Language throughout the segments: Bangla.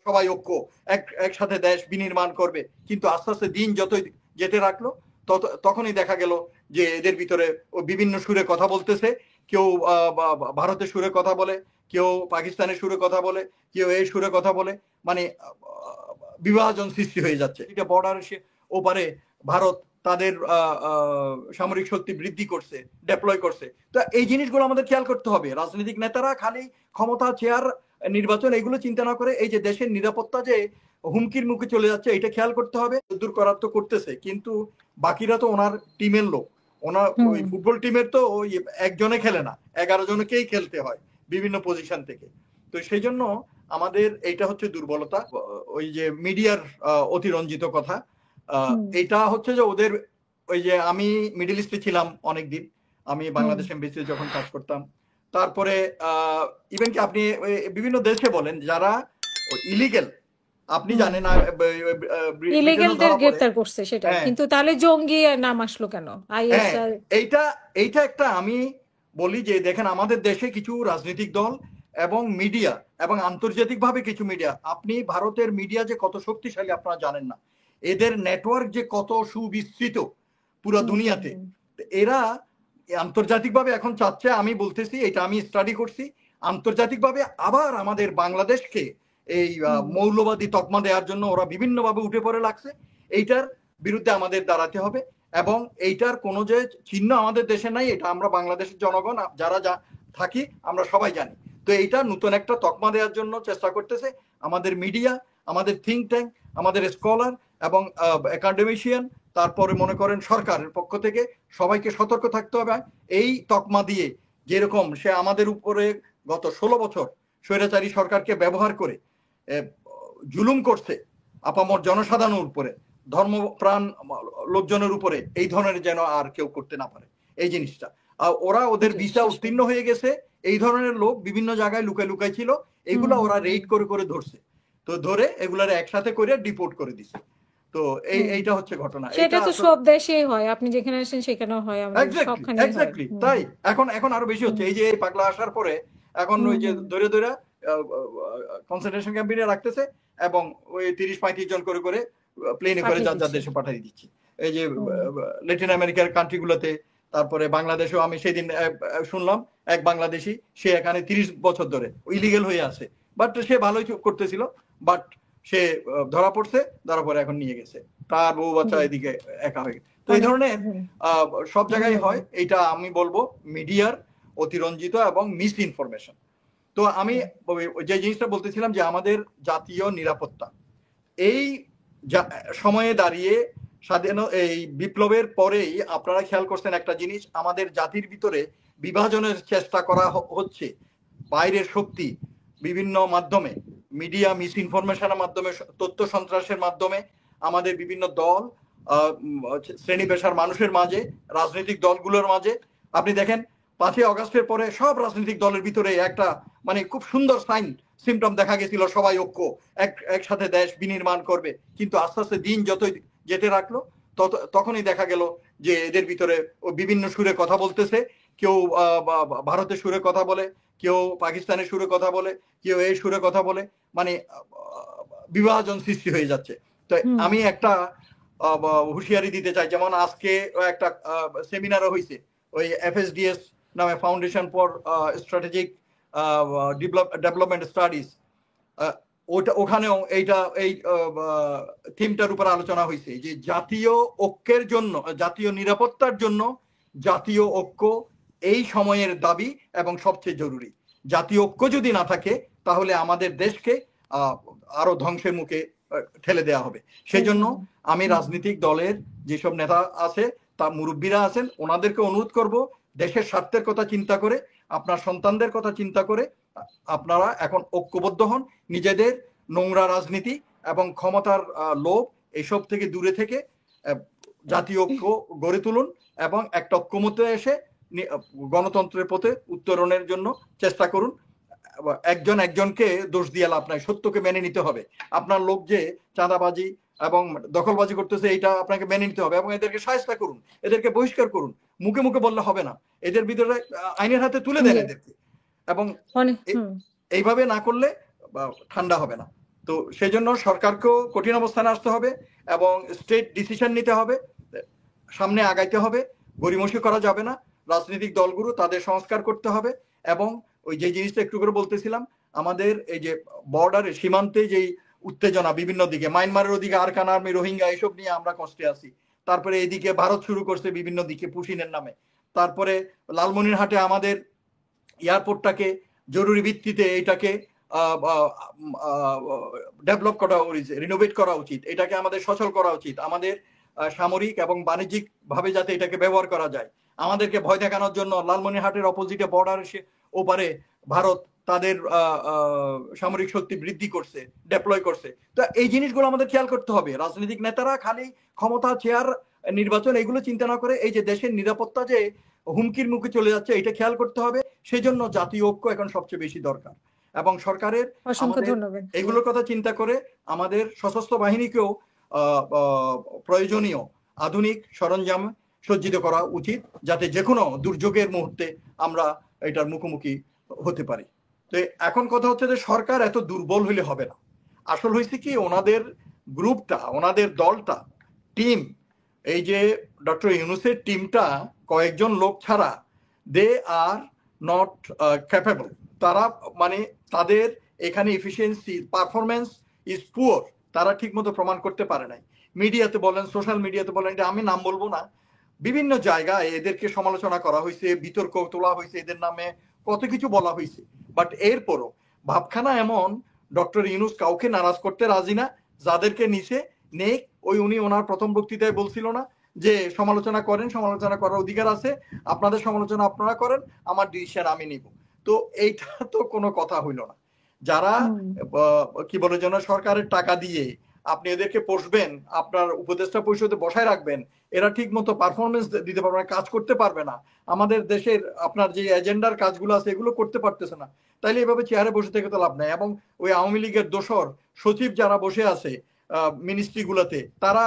সবাই ঐক্য একসাথে দেশ বিনির্মাণ করবে, কিন্তু আস্তে আস্তে দিন যতই যেতে রাখলো তখনই দেখা গেল যে এদের ভিতরে বিভিন্ন সুরে কথা বলতেছে। কেউ ভারতের সুরে কথা বলে, কেউ পাকিস্তানের সুরে কথা বলে, কেউ এই সুরে কথা বলে, মানে বিভাজন সৃষ্টি হয়ে যাচ্ছে। এটা বর্ডার ওপারে ভারত তাদের সামরিক শক্তি বৃদ্ধি করছে, ডেপ্লয় করছে। তো এই জিনিসগুলো আমাদের খেয়াল করতে হবে। রাজনৈতিক নেতারা খালি ক্ষমতা, চেয়ার, নির্বাচন এগুলো চিন্তা না করে এই যে দেশের নিরাপত্তা যে হুমকির মুখে চলে যাচ্ছে এটা খেয়াল করতে হবে। দূর করার তো করতেছে, কিন্তু বাকিরা তো ওনার টিমের লোক। ওনার ওই ফুটবল টিমের তো ওই একজনে খেলে না, 11 জনকেই খেলতে হয় বিভিন্ন পজিশন থেকে। তো সেই জন্য আমাদের এইটা হচ্ছে দুর্বলতা, ওই যে মিডিয়ার অতিরঞ্জিত কথা। এটা হচ্ছে যে ওদের ওই যে আমি মিডল ইস্টে ছিলাম অনেকদিন, আমি বাংলাদেশ এমবেসিতে যখন কাজ করতাম, তারপরে ইভেন কি আপনি বিভিন্ন দেশে বলেন যারা ইলিগেল, আপনি জানেন না ইলিগেলদের গ্রেফতার করছে সেটা, কিন্তু তাহলে জঙ্গি নাম আসলো কেন? আইএসআই এইটা একটা আমি বলি যে দেখেন আমাদের দেশে কিছু রাজনৈতিক দল এবং মিডিয়া এবং আন্তর্জাতিকভাবে কিছু মিডিয়া, আপনি ভারতের মিডিয়া যে কত শক্তিশালী আপনারা জানেন না, এদের নেটওয়ার্ক যে কত সুবিস্তৃত পুরো দুনিয়াতে। এরা আন্তর্জাতিকভাবে এখন চাচ্ছে, আমি বলতেছি এটা আমি স্টাডি করছি, আন্তর্জাতিকভাবে আবার আমাদের বাংলাদেশকে এই মৌলবাদী তকমা দেওয়ার জন্য ওরা বিভিন্নভাবে উঠে পড়ে লাগছে। এইটার বিরুদ্ধে আমাদের দাঁড়াতে হবে, এবং এইটার কোনো যে চিহ্ন আমাদের দেশে নাই, এটা আমরা বাংলাদেশের জনগণ যারা থাকি আমরা সবাই জানি। তো এইটা নতুন একটা তকমা দেওয়ার জন্য চেষ্টা করতেছে আমাদের মিডিয়া, আমাদের থিঙ্ক ট্যাঙ্ক, আমাদের স্কলার এবং একাডেমিশিয়ান, তারপরে মনে করেন সরকারের পক্ষ থেকে সবাইকে সতর্ক থাকতে হবে। এই তকমা দিয়ে যেরকম সে আমাদের উপরে গত 16 বছর স্বৈরাচারী সরকারকে ব্যবহার করে জুলুম করছে আপামর জনসাধারণের উপরে, ধর্মপ্রাণ লোকজনের উপরে, এই ধরনের যেন আর কেউ করতে না পারে এই জিনিসটা। ওরা ওদের ভিসা উত্তীর্ণ হয়ে গেছে, এই ধরনের লোক বিভিন্ন জায়গায় লুকায় লুকায় ছিল, এগুলা ওরা রেড করে করে ধরছে। তো ধরে এগুলার একসাথে করে ডিপোর্ট করে দিছে। তো এইটা হচ্ছে ঘটনা। সেটা তো সব দেশেই হয়, আপনি যেখানে আসেন সেখানেও হয়, আমাদের সবখানেই হয়। তাই এখন আরো বেশি হচ্ছে। এই যে এই পাগলা আসার পরে এখন ওই যে ধরে ধরে কনসেন্ট্রেশন ক্যাম্পে রাখতেছে এবং ওই 30-35 জন করে করে প্লেনে করে যার যার দেশে পাঠিয়ে দিচ্ছে। এই যে ল্যাটিন আমেরিকার কান্ট্রি গুলোতে, তারপরে বাংলাদেশেও আমি সেদিন শুনলাম এক বাংলাদেশি, সে এখানে 30 বছর ধরে ইলিগেল হয়ে আছে, বাট সে ভালোই করতেছিল, বাট সে ধরা পড়ছে, ধরা পড়ে এখন নিয়ে গেছে, তার বউ বাচ্চা এদিকে একা হয়ে গেছে। তো এই ধরনের সব জায়গায় হয়। এটা আমি বলবো মিডিয়ার অতিরঞ্জিত এবং মিস ইনফরমেশন। তো আমি যে জিনিসটা বলতেছিলাম যে আমাদের জাতীয় নিরাপত্তা, এই সময়ে দাঁড়িয়ে স্বাধীন এই বিপ্লবের পরেই আপনারা খেয়াল করছেন একটা জিনিস, আমাদের জাতির ভিতরে বিভাজনের চেষ্টা করা হচ্ছে বাইরের শক্তি বিভিন্ন মাধ্যমে, মিডিয়া মিস ইনফরমেশনের মাধ্যমে, তথ্য সন্ত্রাসের মাধ্যমে, আমাদের বিভিন্ন দল, শ্রেণী পেশার মানুষের মাঝে, রাজনৈতিক দলগুলোর মাঝে। আপনি দেখেন 5ই আগস্টের পরে সব রাজনৈতিক দলের ভিতরে একটা মানে খুব সুন্দর সাইন সিমটম দেখা গেছিল, সবাই ঐক্য একসাথে দেশ বিনির্মাণ করবে, কিন্তু আস্তে আস্তে দিন যতই যেতে রাখলো তখনই দেখা গেল যে এদের ভিতরে বিভিন্ন সুরে কথা বলতেছে। কেউ ভারতের সুরে কথা বলে, কেউ পাকিস্তানের সুরে কথা বলে, কেউ এই সুরে কথা বলে, মানে বিভাজন সৃষ্টি হয়ে যাচ্ছে। তো আমি একটা হুঁশিয়ারি দিতে চাই, যেমন আজকে একটা সেমিনারও হয়েছে ওই FSDS নামে, foundation for strategic development studies, ওখানেও এইটা এই থিমটার উপর আলোচনা হয়েছে যে জাতীয় ঐক্যের জন্য, জাতীয় নিরাপত্তার জন্য জাতীয় ঐক্য এই সময়ের দাবি এবং সবচেয়ে জরুরি। জাতীয় ঐক্য যদি না থাকে তাহলে আমাদের দেশকে আরো ধ্বংসের মুখে ঠেলে দেওয়া হবে। সেই জন্য আমি রাজনৈতিক দলের যেসব নেতা আছে, তা মুরব্বীরা আছেন, ওনাদেরকে অনুরোধ করব দেশের স্বার্থের কথা চিন্তা করে, আপনার সন্তানদের কথা চিন্তা করে আপনারা এখন ঐক্যবদ্ধ হন, নিজেদের নোংরা রাজনীতি এবং ক্ষমতার লোভ এইসব থেকে দূরে থেকে জাতীয় ঐক্য গড়ে তুলুন এবং একটা ঐক্যমত্যে এসে গণতন্ত্রের পথে উত্তরণের জন্য চেষ্টা করুন। একজন একজনকে দোষ দিয়ে লাভ নাই, সত্যকে মেনে নিতে হবে। আপনার লোক যে চাঁদাবাজি এবং দখলবাজি করতেছে এটা আপনাকে মেনে নিতে হবে এবং এদেরকে শায়েস্তা করুন, এদেরকে বহিষ্কার করুন। মুখে মুখে বললে হবে না, এদের ভিতরে আইনের হাতে তুলে দেন এদেরকে, এবং এইভাবে না করলে ঠান্ডা হবে না। তো সেজন্য সরকারকেও কঠিন অবস্থানে আসতে হবে এবং স্টেট ডিসিশন নিতে হবে, সামনে আগাইতে হবে, গড়িমসি করা যাবে না। রাজনৈতিক দলগুলো তাদের সংস্কার করতে হবে এবং ওই যে জিনিসটা একটু করে বলতেছিলাম, আমাদের এই যে বর্ডারে সীমান্তে যেই উত্তেজনা বিভিন্ন দিকে, মায়ানমারের ওদিকে আরকান আর্মি, রোহিঙ্গা, এইসব নিয়ে আমরা কষ্টে আছি। তারপরে এইদিকে ভারত শুরু করছে বিভিন্ন দিকে পুশিনের নামে। তারপরে লালমনিরহাটে আমাদের এয়ারপোর্টটাকে জরুরি ভিত্তিতে এটাকে ডেভেলপ করা উচিত, রিনোভেট করা উচিত, এটাকে আমাদের সচল করা উচিত, আমাদের সামরিক এবং বাণিজ্যিক ভাবে যাতে এটাকে ব্যবহার করা যায়। আমাদেরকে ভয় দেখানোর জন্য লালমনিরহাটের অপোজিটে বর্ডার ওপারে ভারত তাদের সামরিক শক্তি বৃদ্ধি করছে, ডেপ্লয় করছে। তো এই জিনিসগুলো আমাদের খেয়াল করতে হবে। রাজনৈতিক নেতারা খালি ক্ষমতা, চেয়ার, নির্বাচন এগুলো চিন্তা না করে এই যে দেশের নিরাপত্তা যে হুমকির মুখে চলে যাচ্ছে এটা খেয়াল করতে হবে। সেই জন্য জাতীয় ঐক্য এখন সবচেয়ে বেশি দরকার এবং সরকারের এগুলোর কথা চিন্তা করে আমাদের সশস্ত্র বাহিনীকেও প্রয়োজনীয় আধুনিক সরঞ্জাম সজ্জিত করা উচিত, যাতে যে কোনো দুর্যোগের মুহূর্তে আমরা এটার মুখোমুখি হতে পারি। তো এখন কথা হচ্ছে যে সরকার এত দুর্বল হইলে হবে না। আসল হয়েছে কি, ওনাদের গ্রুপটা, ওনাদের দলটা, টিম, এই যে ডক্টর ইউনূসের টিমটা কয়েকজন লোক ছাড়া দে আর নট ক্যাপেবল। তারা মানে তাদের এখানে এফিসিয়েন্সি, পারফরমেন্স ইজ পুয়ার। তারা ঠিক মতো প্রমাণ করতে পারে নাই। মিডিয়াতে বলেন, সোশ্যাল মিডিয়াতে বলেন, এটা আমি নাম বলবো না, বিভিন্ন জায়গায় এদেরকে সমালোচনা করা হয়েছে, বিতর্ক তোলা হয়েছে, এদের নামে কত কিছু বলা হয়েছে। বাট এরপরও ভাবখানা এমন, ডক্টর ইউনূস কাউকে নারাজ করতে রাজি না। যাদেরকে নিচে নেই, ওই উনি ওনার প্রথম বক্তৃতায় বলছিল না যে সমালোচনা করেন, সমালোচনা করার অধিকার আছে, আপনাদের সমালোচনা আপনারা করেন, আমার ডিসিশন আমি নিব। তো এইটা তো কোনো কথা হইল না। যারা কি বলে যেন সরকারের টাকা দিয়ে আপনি এদেরকে পোষবেন, আপনার উপদেষ্টা পরিষদে বসায় রাখবেন, এরা ঠিক মতো পারফরমেন্স দিতে পারবে না, কাজ করতে পারবে না, আমাদের দেশের আপনার যে এজেন্ডার কাজগুলো আছে এগুলো করতে পারতেছে না, তাইলে এভাবে চেয়ারে বসে থেকে তো লাভ নাই। এবং ওই আওয়ামী লীগের দোসর সচিব যারা বসে আছে মিনিস্ট্রি গুলাতে, তারা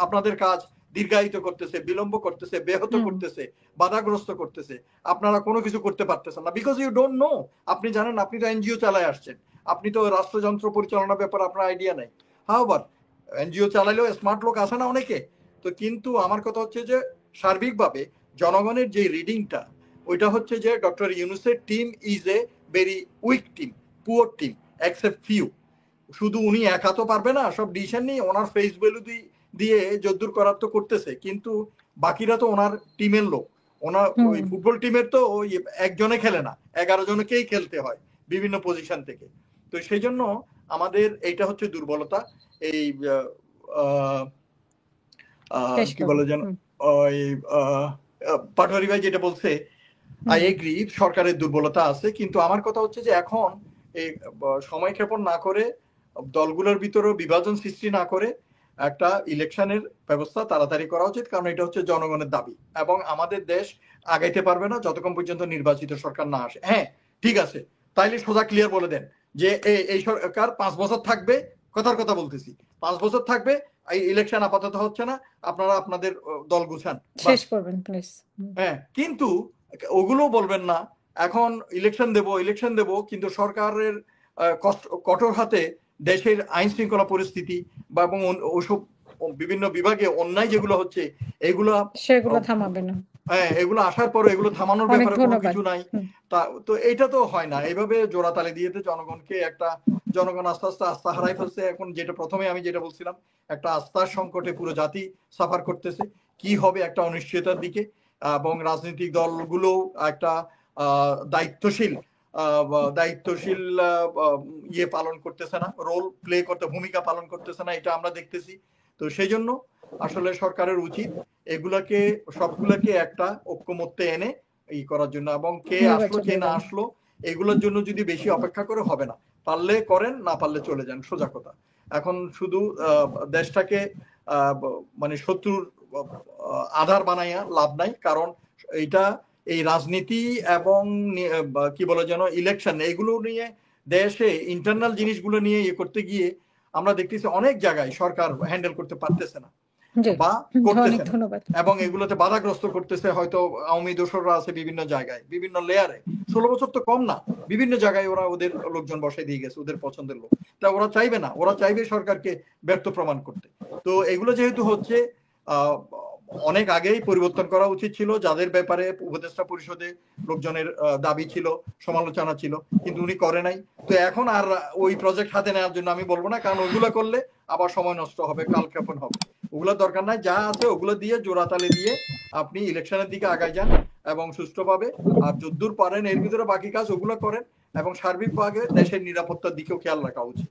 আপনাদের কাজ দীর্ঘায়িত করতেছে, বিলম্ব করতেছে, ব্যাহত করতেছে, বাধাগ্রস্ত করতেছে। আপনারা কোনো কিছু করতে পারতেছেন না, বিকজ ইউ ডোন্ট নো। আপনি জানেন, আপনি তো এনজিও চালায় আসছেন, আপনি তো রাষ্ট্রযন্ত্র পরিচালনার ব্যাপারে আপনার আইডিয়া নেই। হাওবার এনজিও চালাইলেও স্মার্ট লোক আছে না অনেকে। তো কিন্তু আমার কথা হচ্ছে যে সার্বিকভাবে জনগণের যে রিডিংটা, ওইটা হচ্ছে যে ডক্টর ইউনূসের team is a very weak team, poor team, except few. শুধু উনি একা তো পারবে না সব ডিসিশন নিয়ে, ওনার ফেস ভ্যালু দিয়ে যদ্দূর করার তো করতেছে, কিন্তু বাকিরা তো ওনার টিমের লোক। ওনার ওই ফুটবল টিমের তো ওই একজনে খেলে না, 11 জনকেই খেলতে হয় বিভিন্ন পজিশন থেকে। তো সেই জন্য আমাদের এইটা হচ্ছে দুর্বলতা। এই কি বলে যেন ওই পাটোয়ারি ভাই যেটা বলছে, আই এগ্রি, সরকারের দুর্বলতা আছে। কিন্তু আমার কথা হচ্ছে যে এখন এই সময় ক্ষেপণ না করে, দলগুলোর ভিতরে বিভাজন সৃষ্টি না করে একটা ইলেকশনের ব্যবস্থা তাড়াতাড়ি করা উচিত, কারণ এটা হচ্ছে জনগণের দাবি। এবং আমাদের দেশ আগাইতে পারবে না যতক্ষণ পর্যন্ত নির্বাচিত সরকার না আসে। হ্যাঁ ঠিক আছে, তাইলে সোজা ক্লিয়ার বলে দেন যে এই সরকার 5 বছর থাকবে, কথার কথা বলতেছি, 5 বছর থাকবে, এই ইলেকশন আপাতত হচ্ছে না, আপনারা আপনাদের দল গুছান, শেষ করবেন প্লিজ। হ্যাঁ, কিন্তু ওগুলো বলবেন না এখন ইলেকশন দেব, কিন্তু সরকারের কঠোর হাতে দেশের আইন শৃঙ্খলা পরিস্থিতি বা এবং ওসব বিভিন্ন বিভাগে অন্যায় যেগুলো হচ্ছে সেগুলো থামাবে না। হ্যাঁ, এগুলো আসার পর এগুলো থামানোর ব্যাপারে কোনো কিছু নাই। তো এটা তো হয় না। এইভাবে জোড়াতালি দিয়েতে জনগণকে জনগণ আস্তে আস্তে আস্থা হারাই ফেলছে। এখন যেটা প্রথমে আমি যেটা বলছিলাম, একটা আস্থার সংকটে পুরো জাতি সাফার করতেছে, কি হবে একটা অনিশ্চয়তার দিকে। এবং রাজনৈতিক দলগুলো একটা দায়িত্বশীল ইয়ে পালন করতেছে না, রোল প্লে করতে, ভূমিকা পালন করতেছে না, এটা আমরা দেখতেছি। তো সেই জন্য আসলে সরকারের উচিত এগুলাকে সবগুলাকে একটা ঐক্যমত্যে এনে ই করার জন্য, এবং কে আসলো কে না আসলো এগুলোর জন্য যদি বেশি অপেক্ষা করে হবে না। পারলে করেন, না পারলে চলে যান, সোজা কথা। এখন শুধু দেশটাকে মানে শত্রুর আধার বানাইয়া লাভ নাই, কারণ এইটা এই রাজনীতি এবং কি বলে যেন ইলেকশন, এগুলো নিয়ে দেশে ইন্টারনাল জিনিসগুলো নিয়ে ইয়ে করতে গিয়ে আমরা দেখতেছি অনেক জায়গায় সরকার হ্যান্ডেল করতে পারতেছে না। জি, বা অনেক করতেছে না, ধন্যবাদ। এবং এগুলোতে বাধাগ্রস্ত করতেছে হয়তো আওয়ামী দোসররা আছে বিভিন্ন জায়গায়, বিভিন্ন লেয়ারে। 16 বছর তো কম না, বিভিন্ন জায়গায় ওরা ওদের লোকজন বসাই দিয়ে গেছে, ওদের পছন্দের লোক। তা ওরা চাইবে না, ওরা চাইবে সরকারকে ব্যর্থ প্রমাণ করতে। তো এগুলো যেহেতু হচ্ছে, অনেক আগেই পরিবর্তন করা উচিত ছিল, যাদের ব্যাপারে উপদেষ্টা পরিষদে লোকজনের দাবি ছিল, সমালোচনা ছিল, কিন্তু উনি করে নাই। তো এখন আর ওই প্রজেক্ট হাতে নেওয়ার জন্য আমি বলবো না, কারণ ওইগুলো করলে আবার সময় নষ্ট হবে, কালক্ষেপণ হবে। ওগুলো দরকার নাই, যা আছে ওগুলো দিয়ে জোড়াতালে দিয়ে আপনি ইলেকশনের দিকে আগায় যান এবং সুষ্ঠুভাবে। আর যদ্দূর পারেন এর ভিতরে বাকি কাজ ওগুলো করেন, এবং সার্বিকভাবে দেশের নিরাপত্তার দিকেও খেয়াল রাখা উচিত।